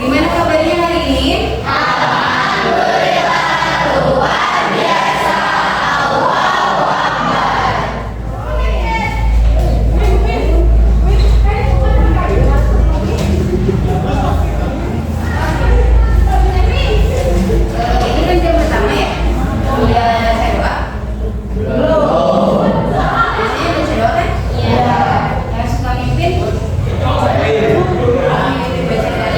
Gimana kabarnya hari ini? Ini kan jam pertama ya? Udah saya doa? Belum. Biasanya udah saya doa kan? Iya. Yang suka mimpin? Mimpin baca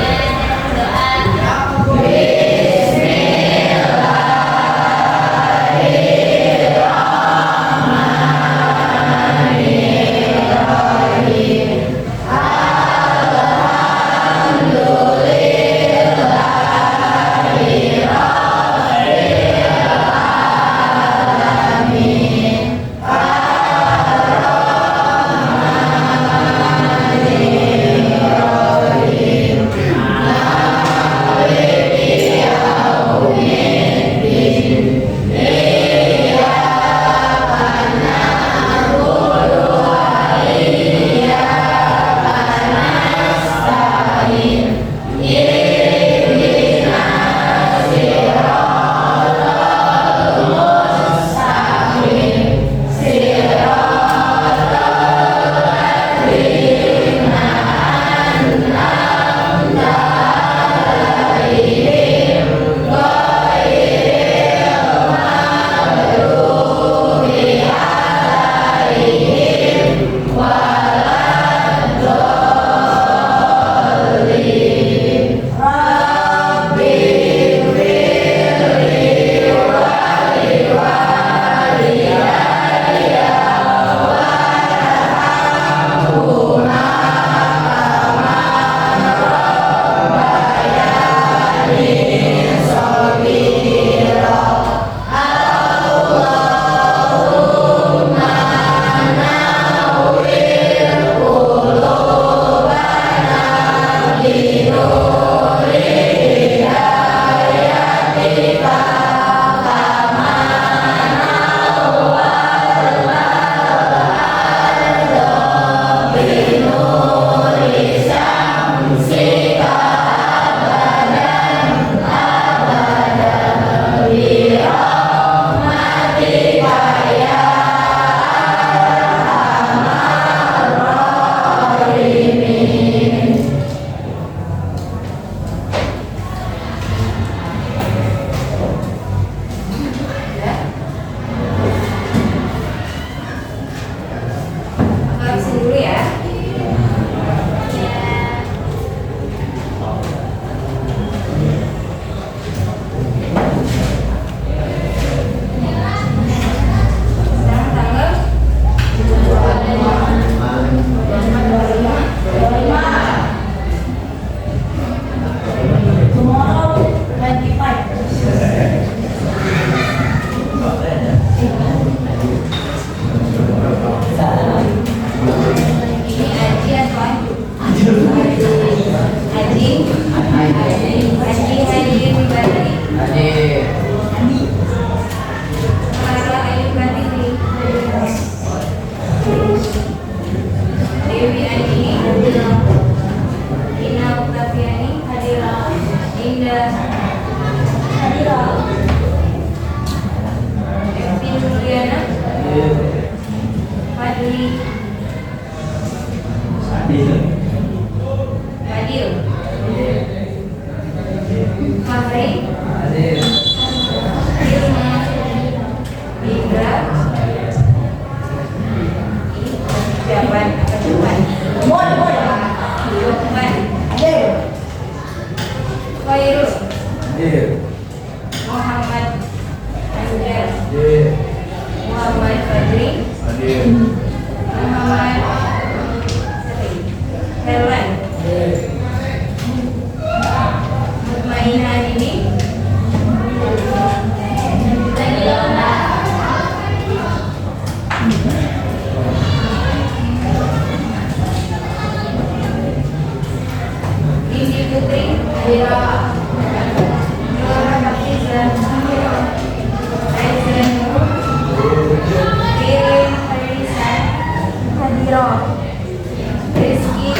Rizky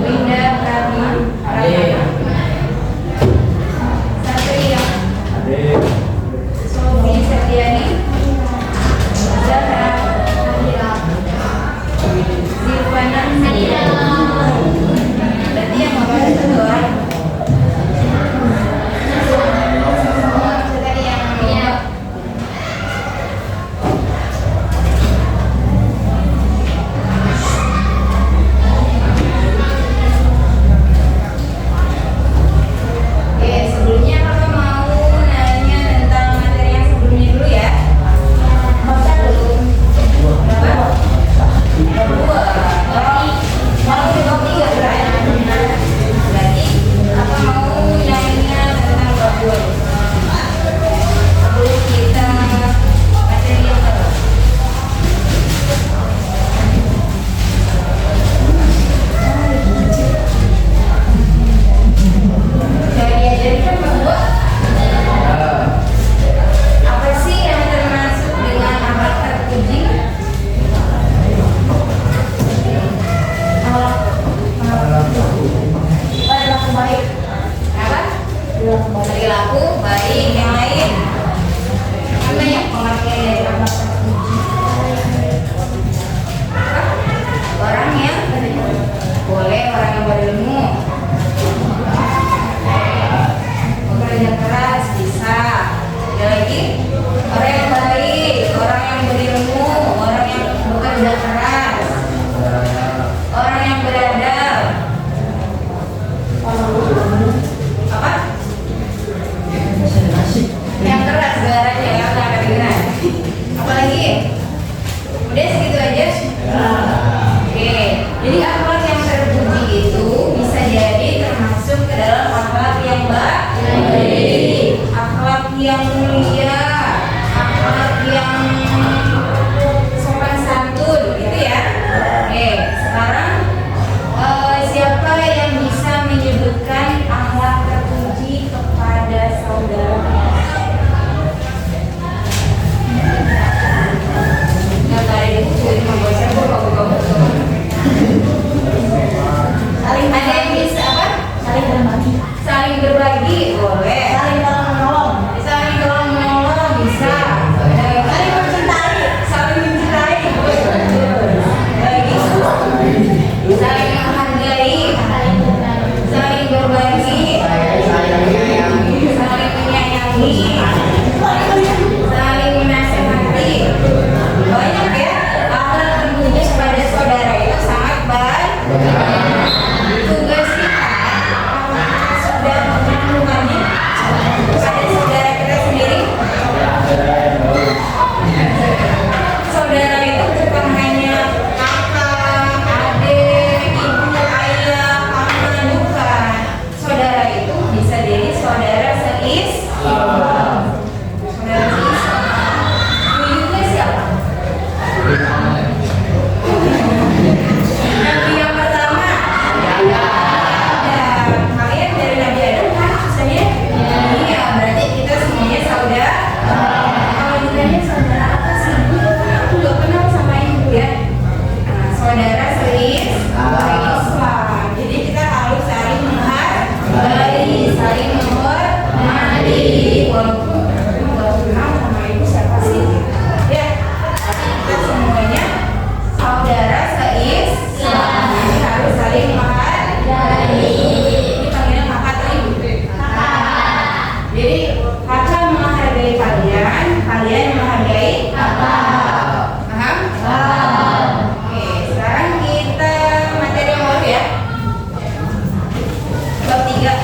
Winda Apa? Perilaku baik. Yang lain kan banyak pengertian dari kata terpuji. Orang yang boleh, orang yang berilmu, bekerja keras bisa. Ada lagi orang yang baik, orang yang berilmu, orang yang bekerja keras, orang yang beradab. Apa? Yang keras suaranya ya, nggak kedengeran. Apalagi? Udah segitu aja. Oke, jadi akhlak yang terpuji itu bisa jadi termasuk ke dalam akhlak yang baik, akhlak yang mulia, akhlak yang sopan santun, gitu ya. Oke, sekarang siapa yang bisa menyebutkan akhlak terpuji kepada saudara? Nggak ada di buku ini, membuat saya buka-buka buku. Ada yang bisa apa? Saling berbagi, boleh. Saling tolong menolong, bisa. Saling mencintai, lagi. Saling menghargai, saling berbagi, saling menyayangi, saling menasihati. Banyak ya. Akhlak terpuji kepada saudara itu sangat baik. Tugas kita sudah melakukannya kepada saudara kita sendiri. Saudara itu bukan hanya kakak, adik, ibu, ayah, paman, bukan. Saudara itu bisa jadi saudara seislam. Saudara seislam. Wujudnya siapa? Nabi yang pertama. Kalian dari Nabi Adam kan maksudnya? Iya, berarti kita semuanya saudara. Kalau ditanya saudara apa sih? Aku gak kenal sama ibu ya. Nah, saudara Islam. Jadi kita harus saling menghargai, saling menghormati. Walaupun aku gak kenal sama ibu siapa sih? Ya, tapi kita semuanya saudara seislam. Jadi harus saling menghargai. Ini panggilan kakak atau ibu? Kakak. Jadi kakak menghargai kalian, kalian menghargai kakak. Paham? Oke, sekarang kita materi yang baru ya. Bab 3.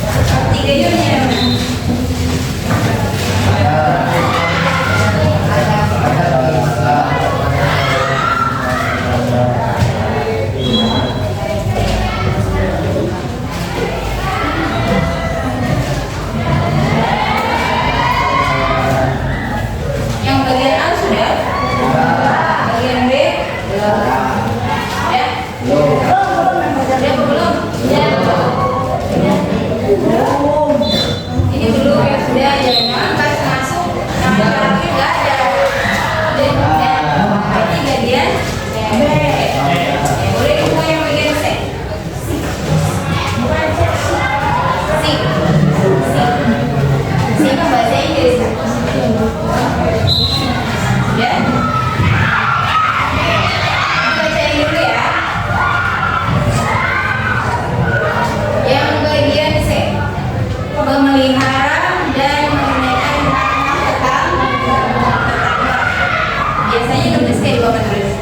Bab 3 itu yang bagian A sudah? Bagian B? Ya? Sudah belum? Ini belum ya, sudah ya. Memang pas masuk nama terakhir nggak ada. Berarti bagian B. Boleh semua yang bagian C. C kan bahasa Inggris kan? Ya? Bacain dulu ya. Yang bagian C, memelihara dan menunaikan hak tetangga. Biasanya tulis kayak di papan tulis.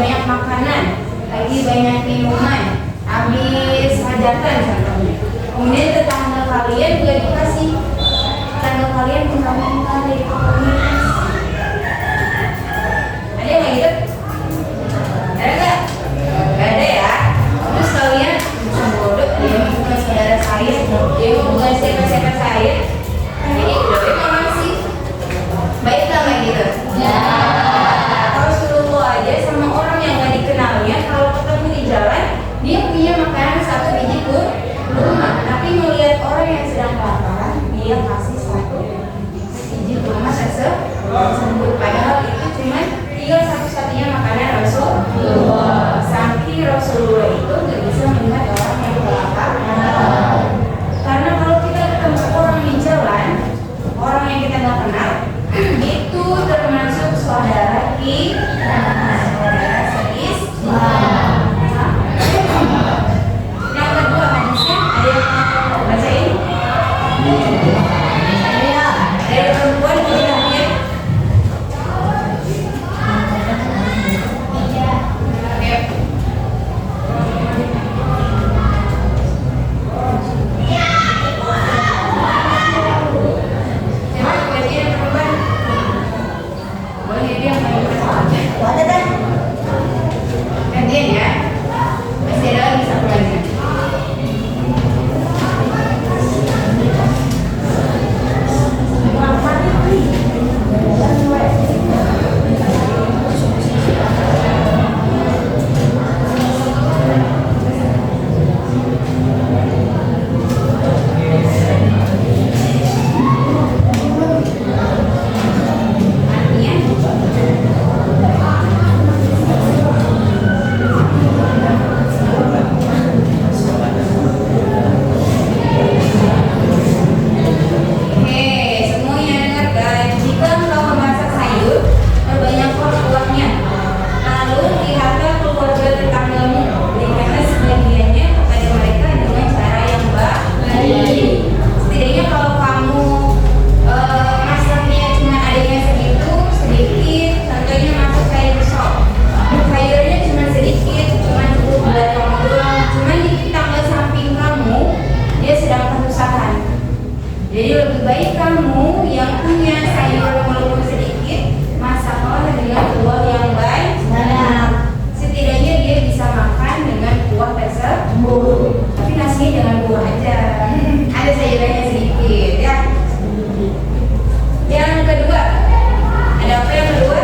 banyak makanan, lagi banyak minuman, habis hajatan contohnya. Kemudian tetangga kalian juga dikasih, tetangga kalian minta dari komunitas. Ada yang kayak gitu? Ada nggak? Nggak ada ya. Terus kalian bodoh, dia bukan saudara saya, dia bukan siapa-siapa saya. Jadi udah masih baik lah kayak gitu. Ya. Kalau suruh aja sama orang yang nggak dikenalnya, kalau ketemu di jalan, dia punya makanan satu biji kurma, tapi melihat orang yang sedang kelaparan, dia kasih satu biji kurma tersebut. Padahal itu cuma tinggal satu-satunya makanan Rasulullah. Saking Rasulullah itu nggak bisa melihat orang yang kelaparan. Karena kalau kita ketemu orang di jalan, orang yang kita nggak kenal, itu termasuk saudara kita, saudara seislam. Yang kedua hadisnya ada yang mau bacain? Dari perempuan bilangnya. Oke. Siapa bacain perempuan? Boleh dia mau baca? Ada dah. Gantian ya. Masih ada lagi satu lagi. Jadi lebih baik kamu yang punya sayur walaupun sedikit, masaklah dengan kuah yang banyak. Setidaknya dia bisa makan dengan kuah tersebut. Tapi nasinya jangan buah aja. Ada sayurannya sedikit ya. Yang kedua, ada apa yang kedua?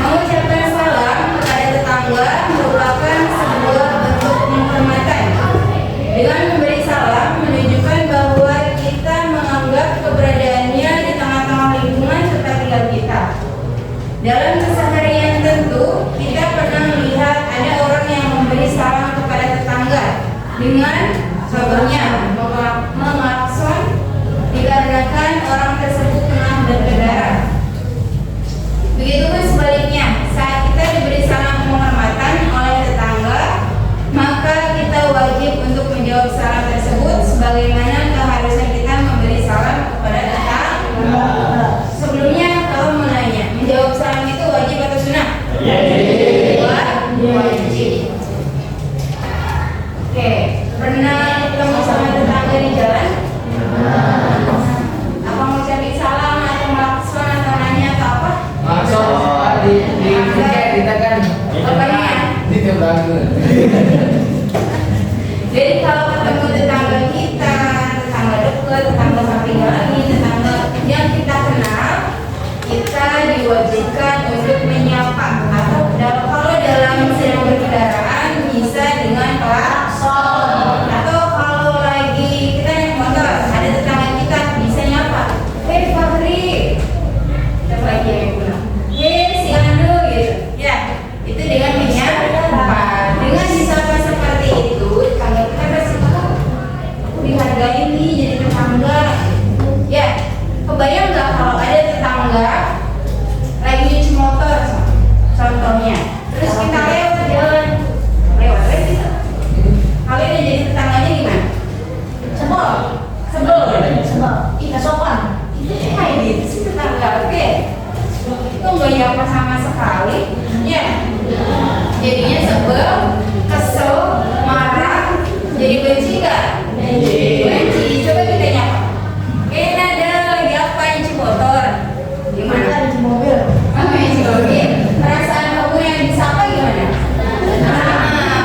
Mengucapkan salam kepada tetangga merupakan sebuah bentuk penghormatan. Dengan memberi salam menunjukkan bahwa kita menganggap keberadaannya di tengah-tengah lingkungan tempat tinggal kita. Dalam keseharian tentu kita pernah melihat ada orang yang memberi salam kepada tetangga dengan contohnya mengelakson dikarenakan orang tersebut tengah berkendara. Begitupun sebaliknya, saat kita diberi salam penghormatan oleh tetangga, maka kita wajib untuk menjawab salam tersebut sebagaimana keharusan kita memberi salam kepada tetangga. Sebelumnya kalau mau nanya, menjawab salam itu wajib atau sunnah? Wajib. Oke, pernah ketemu sama tetangga di jalan? Apa mau cari salam atau melakson atau nanya atau apa? Kita kan Apanya? Jadi kalau ketemu tetangga kita, tetangga dekat, tetangga samping lagi, tetangga yang kita kenal, kita diwajibkan untuk menyapa atau kalau dalam sedang berkendaraan bisa dengan klakson, atau kalau lagi kita naik motor ada tetangga kita bisa nyapa, hei Fahri, kita lagi yang bilang, hei si Ando gitu, ya itu dengan menyapa, dengan disapa seperti itu, tetangga kita pasti aku dihargai nih jadi tetangga, ya kebayang nggak kalau ada tetangga lagi nyuci motor siapa sama sekali, ya jadinya sebel, kesel, marah, jadi benci nggak? Benci. Coba kita nyapa. Nada lagi apa, nyuci motor? Gimana? Nyuci mobil. Nyuci mobil. Perasaan kamu yang disapa gimana?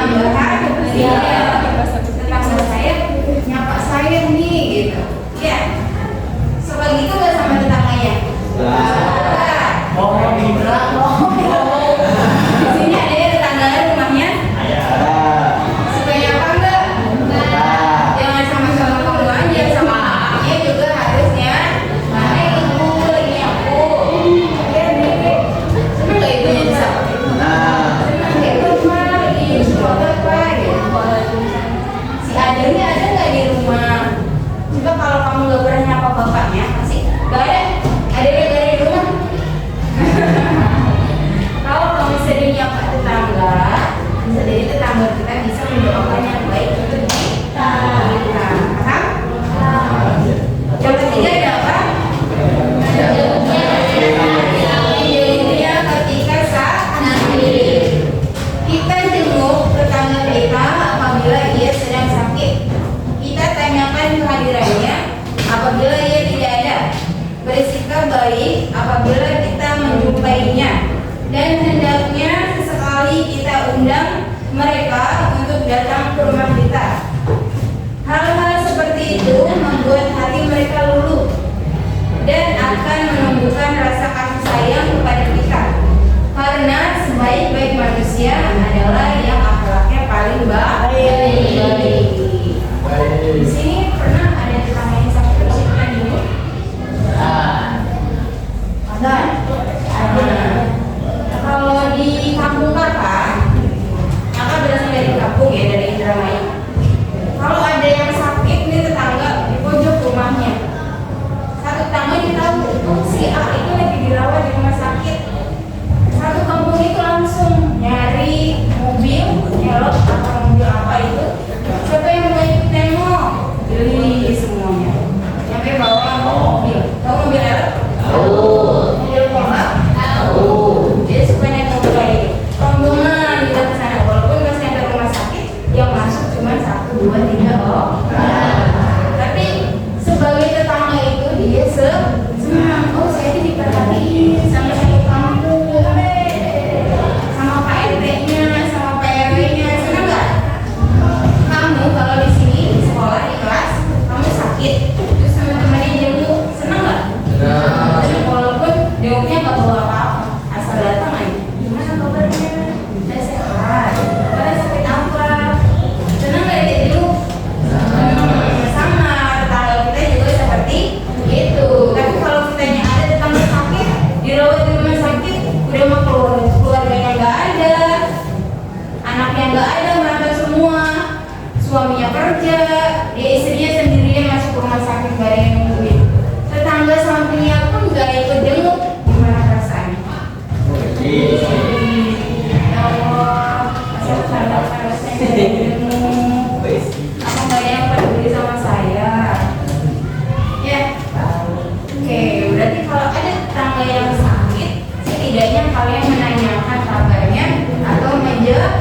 Bahkan dia tetangga saya nyapa saya nih gitu. Ya. Sebegitu nggak sama tetangganya? Di sini ada ya tetangganya rumahnya? Suka nyapa enggak? Jangan sama-sama kamu aja, sama kakaknya juga harusnya. Mana ibu lagi nyapu? Senang nggak ibunya disapa? Senang nggak rumah lagi sekolah apa gitu? Si adanya ada nggak di rumah? Coba kalau kamu nggak pernah nyapa bapaknya, pasti nggak ada. Ada yang nggak ada di rumah? Kalau kamu sering nyapa tetangga, bisa jadi tetangga kita bisa mendoakan yang baik untuk kita. Paham? Yang ketiga ada apa? Jauhnya ketika sakit. Kita jenguk tetangga kita apabila ia sedang sakit. Kita tanyakan kehadirannya apabila ia tidak ada. Bersikap baik apabila kita menjumpainya. Dan hendaknya sesekali kita undang mereka untuk datang ke rumah kita. Hal-hal seperti itu membuat hati mereka luluh dan akan menumbuhkan rasa kasih sayang kepada kita. Karena sebaik-baik manusia adalah yang akhlaknya paling baik. Di sini pernah ada tetangga yang sakit bersihkan dulu? Ada. Kalau di kampung kakak berasal dari kampung ya, dari Indramayu. Kalau ada yang sakit nih tetangga di pojok rumahnya, satu tetangga dia tahu, oh si A itu lagi dirawat di rumah sakit. Satu kampung itu langsung nyari mobil, nyelot atau mobil apa itu. Siapa yang mau ikut nengok? Beli semuanya. Sampai bawa mobil. Tahu mobil apa? Mobil kolak. Dia suka naik mobil kayak gitu. Rombongan kita ke sana, walaupun pas nyampe rumah sakit yang masuk cuma 1, 2, 3 tapi sebagai tetangga itu dia senang. Oh saya diperhatiin sama satu kampung, sama Pak RT-nya, sama Pak RW-nya. Senang nggak? Kamu kalau di sini di sekolah di kelas kamu sakit, terus sama temannya jenguk, senang nggak? Walaupun jenguknya nggak bawa apa-apa, asal datang aja. Gimana kabarnya? Saya sehat. Pada sakit apa? Senang nggak dia jenguk? Sama tetangga kita juga seperti itu. Tapi kalau kitanya ada tetangga sakit, dirawat di rumah sakit, udah mah keluarganya nggak ada, anaknya nggak ada, merantau semua, suaminya kerja, dia istrinya sendirian masuk rumah sakit gak ada yang nungguin. Tetangga sampingnya pun gak ikut jenguk, gimana rasanya? Ya Allah, masa tetangga saya gak ada yang jenguk, apa gak ada yang peduli sama saya? Ya, oke, berarti kalau ada tetangga yang sakit, setidaknya kalian menanyakan kabarnya atau menjenguk,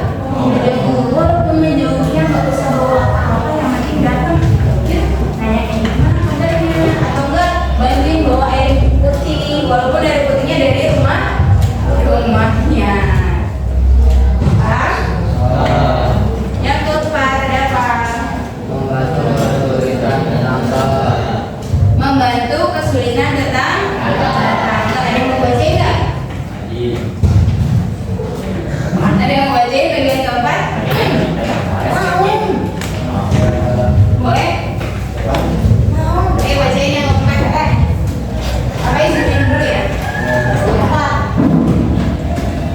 walaupun menjenguknya gak usah bawa apa-apa, yang penting datang, yuk nanyain gimana kabarnya, atau enggak bantuin bawa air putih, walaupun air putihnya dari rumahnya. Yang keempat ada apa? Membantu kesulitan tetangga. Ada yang mau baca enggak? Ada yang mau bacain bagian keempat? Mau? Boleh? Mau? Bacain yang keempat. Apa isinya dulu ya?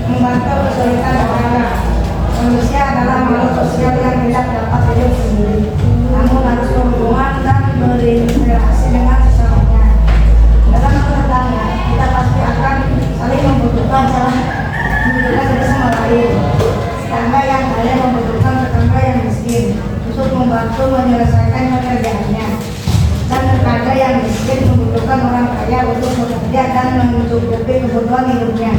Membantu kesulitan tetangga. Manusia adalah makhluk sosial yang tidak dapat hidup sendiri, namun harus berhubungan dan berinteraksi dengan sesamanya. Dalam bertetangga, kita pasti akan saling membutuhkan satu sama lain. Tetangga yang kaya membutuhkan tetangga yang miskin untuk membantu menyelesaikan pekerjaannya, dan tetangga yang miskin membutuhkan orang kaya untuk bekerja dan mencukupi kebutuhan hidupnya.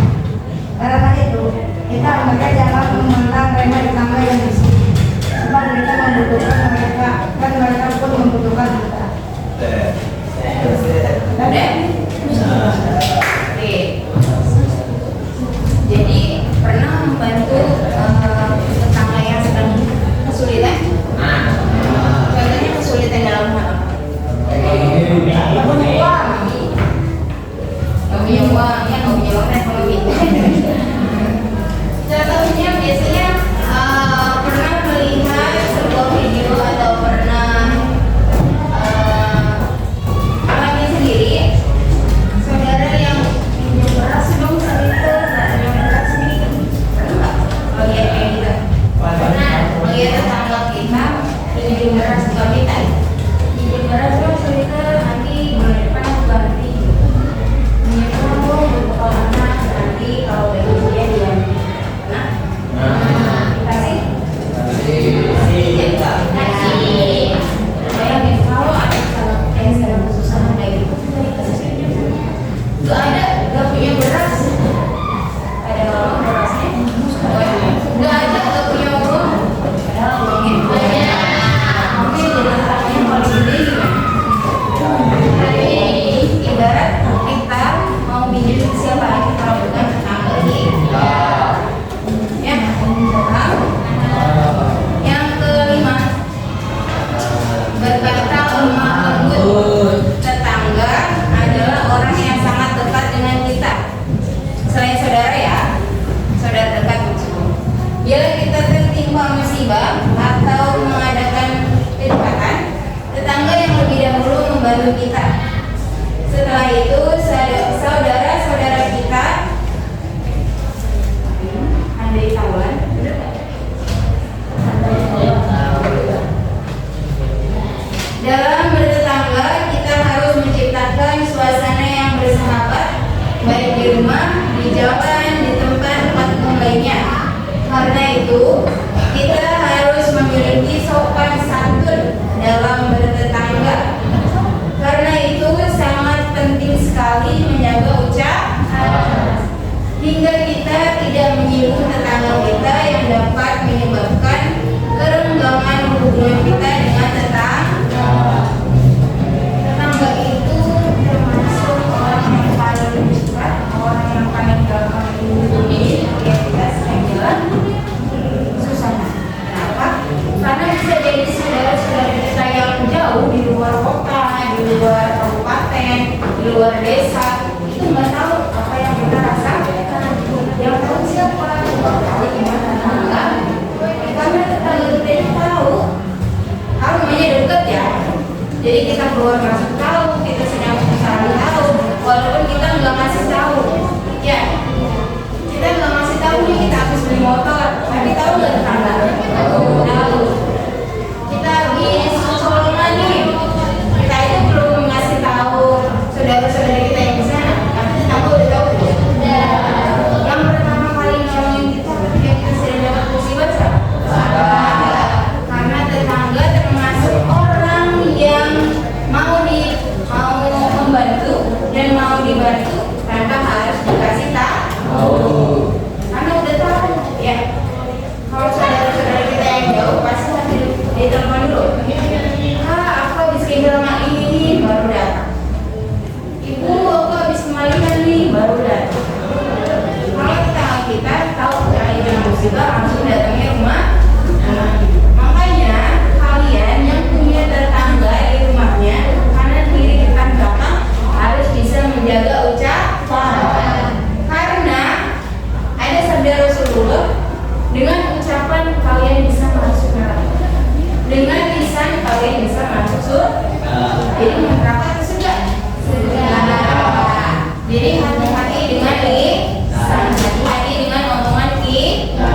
membantu kita. Setelah itu saudara-saudara kita andai kawan, dalam bertetangga kita harus menciptakan suasana yang bersahabat, baik di rumah, di jalan, di tempat umum lainnya. Karena itu kita harus memiliki sopan santun dalam bertetangga. Karena itu sangat penting sekali menjaga ucapan, hingga kita tidak menyinggung tetangga kita yang dapat menyebabkan kerenggangan hubungan kita dengan tetangga. Tetangga itu termasuk orang yang paling dekat, orang yang paling gampang dihubungi yang kita sering bilang susana. Kenapa? Karena bisa jadi saudara-saudara kita yang jauh di luar kota, di luar kabupaten, di luar desa, itu nggak tahu apa yang kita rasakan. Yang tahu siapa? Tahu gimana tetangga? Karena tetangga kita tahu, kalau namanya dekat ya. Jadi kita keluar masuk tahu, kita sedang sehari tahu, walaupun kita nggak ngasih tahu. Ya, kita nggak ngasih tahu nih kita habis beli motor, tapi tahu nggak tetangga? Tahu. Kita habis colongan nih, kita itu belum ngasih tahu saudara-saudara kita yang di sana, tapi tetangga udah tahu. Yang pertama kali nolongin kita ketika kita sedang dapat musibah siapa? Karena tetangga termasuk orang yang mau membantu dan mau dibantu tanpa harus dikasih tahu. Karena udah tahu ya. Kalau saudara-saudara kita yang jauh pasti nanti ditelepon dulu. Aku habis kehilangan ini baru datang. Ibu, aku habis kemalingan nih baru datang. Kalau tetangga kita tahu ada musibah langsung datangnya rumah. Makanya kalian yang punya tetangga di rumahnya kanan kiri depan belakang harus bisa menjaga ucapan. Karena ada sabda Rasulullah, dengan ucapan kalian bisa masuk neraka, dengan lisan kalian bisa masuk surga. Jadi neraka itu surga. Jadi hati-hati dengan lisan, hati-hati dengan omongan kita.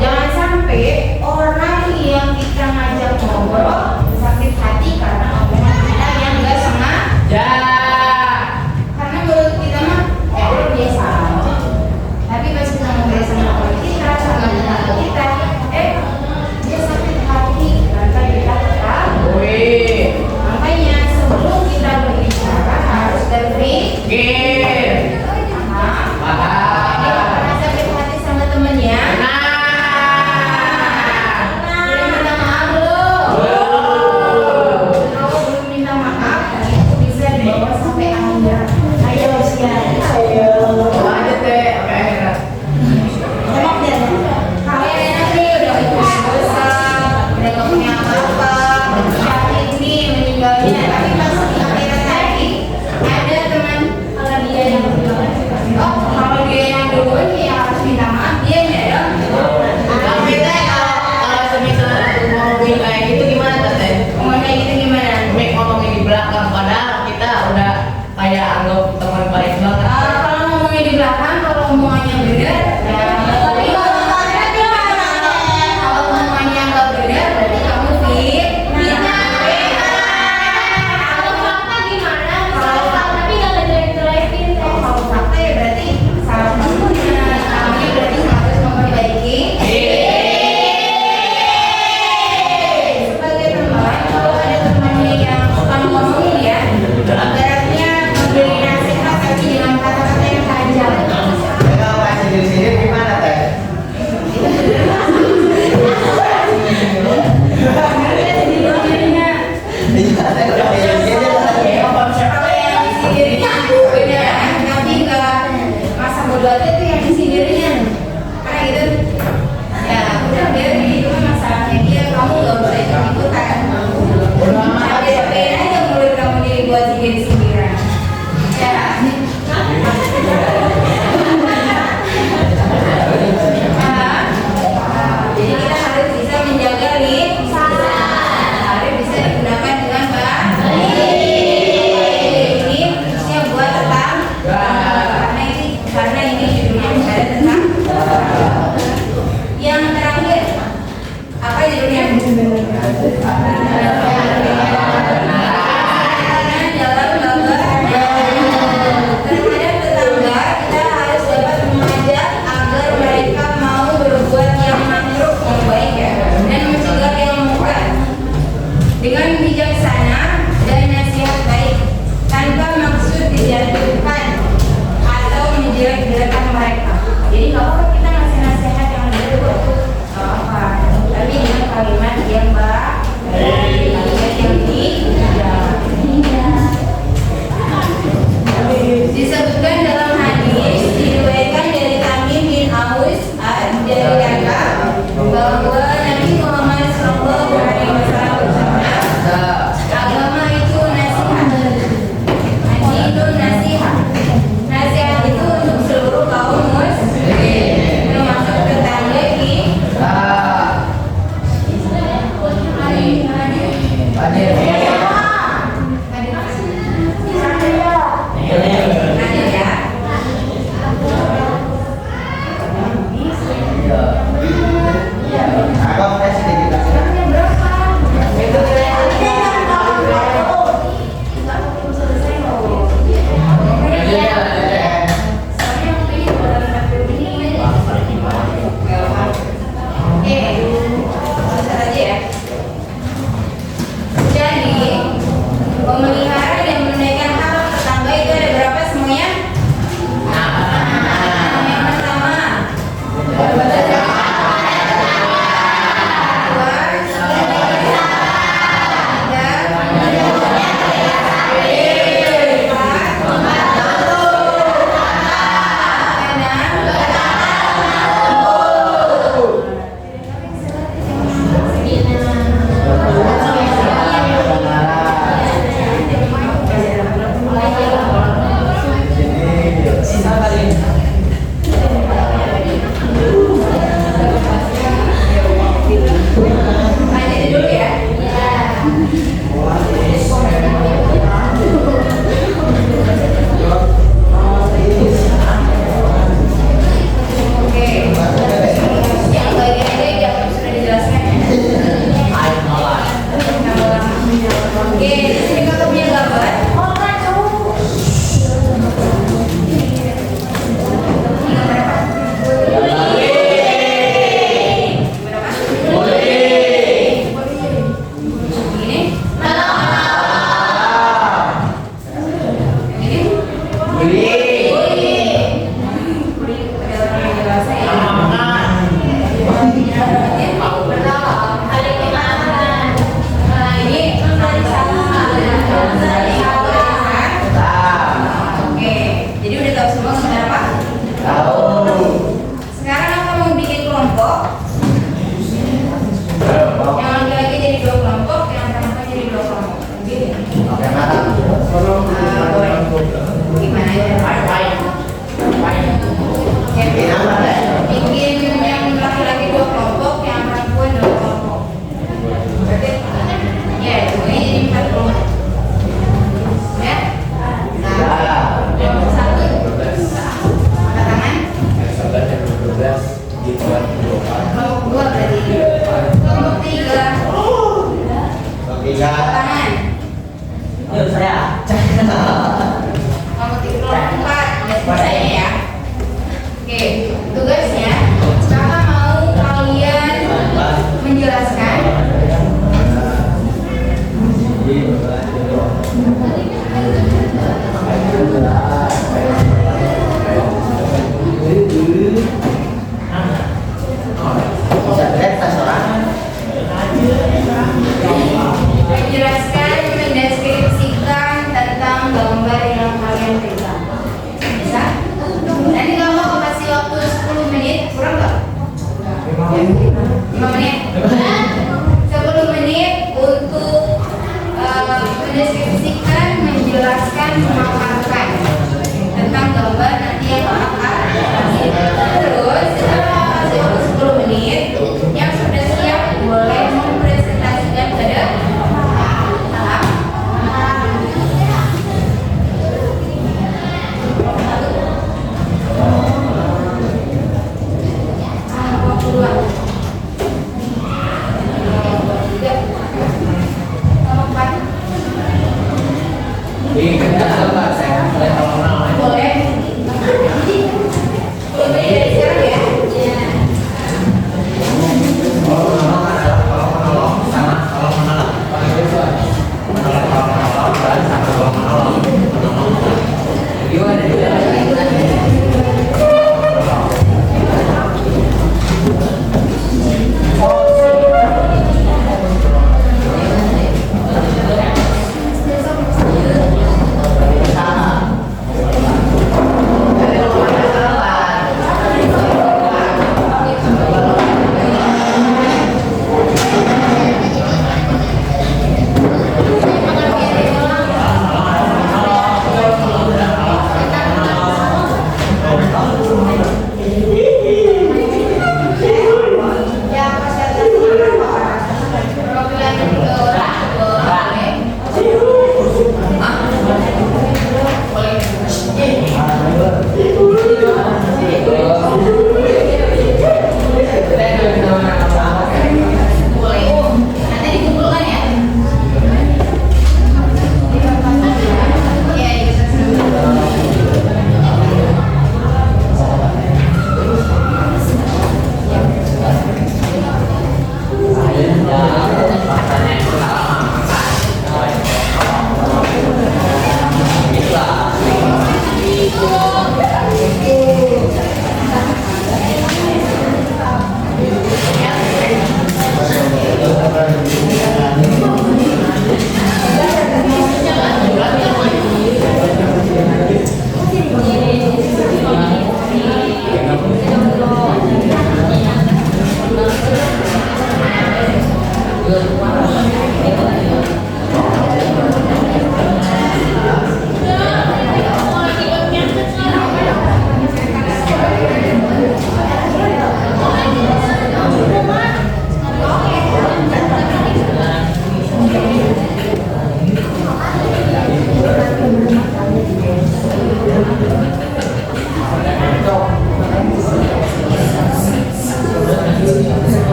Jangan sampai orang yang kita ngajak ngobrol sakit hati karena omongan kita yang nggak sengaja. Karena menurut kita mah udah biasa aja. Tapi pas kita ngobrol sama orang kita, sama tetangga kita, dia sakit hati karena kita tahu. Makanya sebelum kita berbicara harus berpikir. Dia pernah sakit hati sama temennya.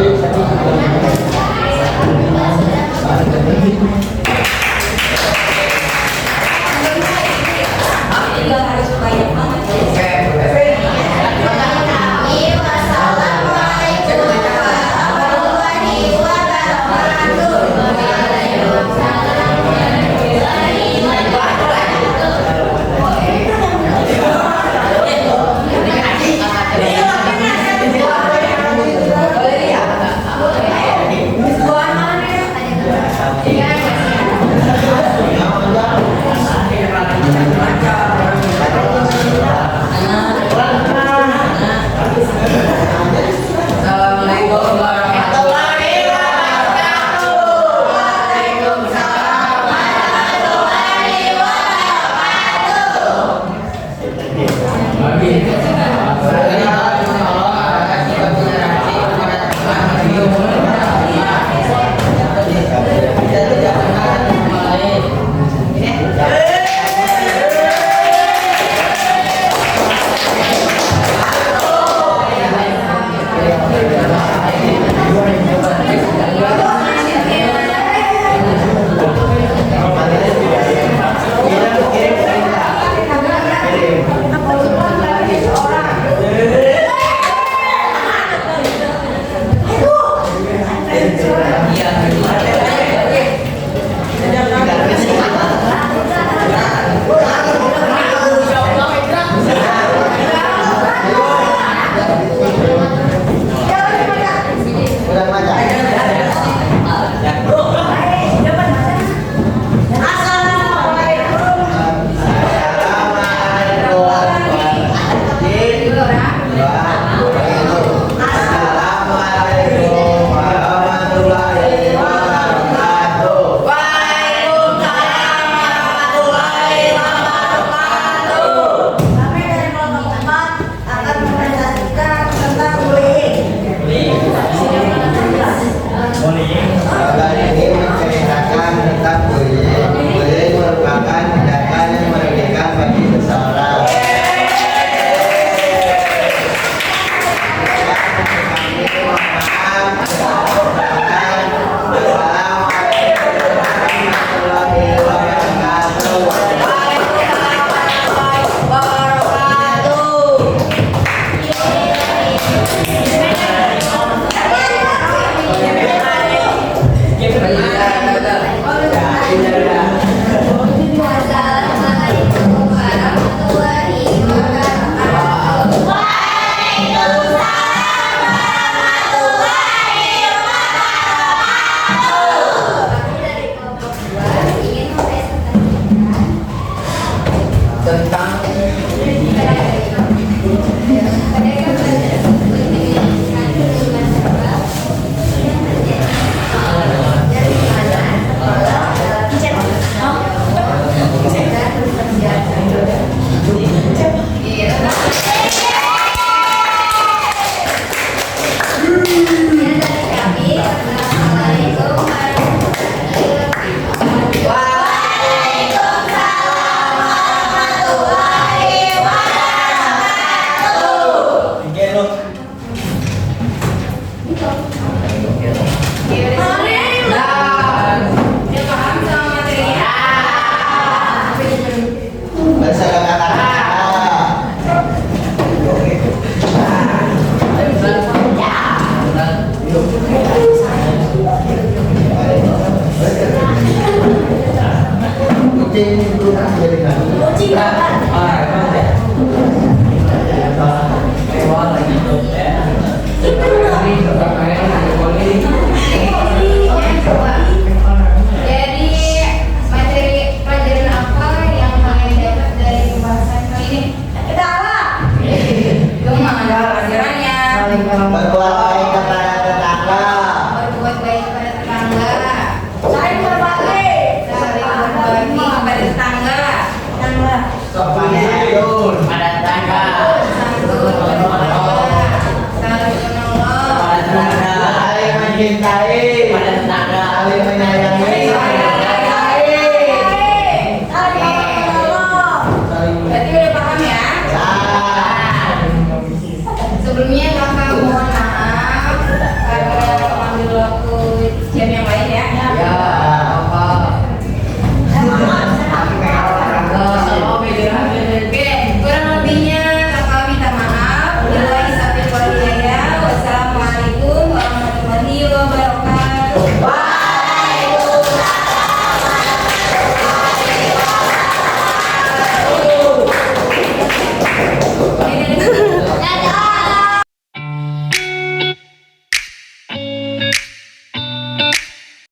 Tinggal harus banyak banget. Assalamualaikum warahmatullahi Berbuat baik kepada tetangga. Berbuat baik kepada tetangga. Saling berbagi kepada tetangga. Sopan santun pada tetangga. Saling mencintai pada tetangga. Saling menyayangi. Berarti udah paham ya? Ya. Sebelumnya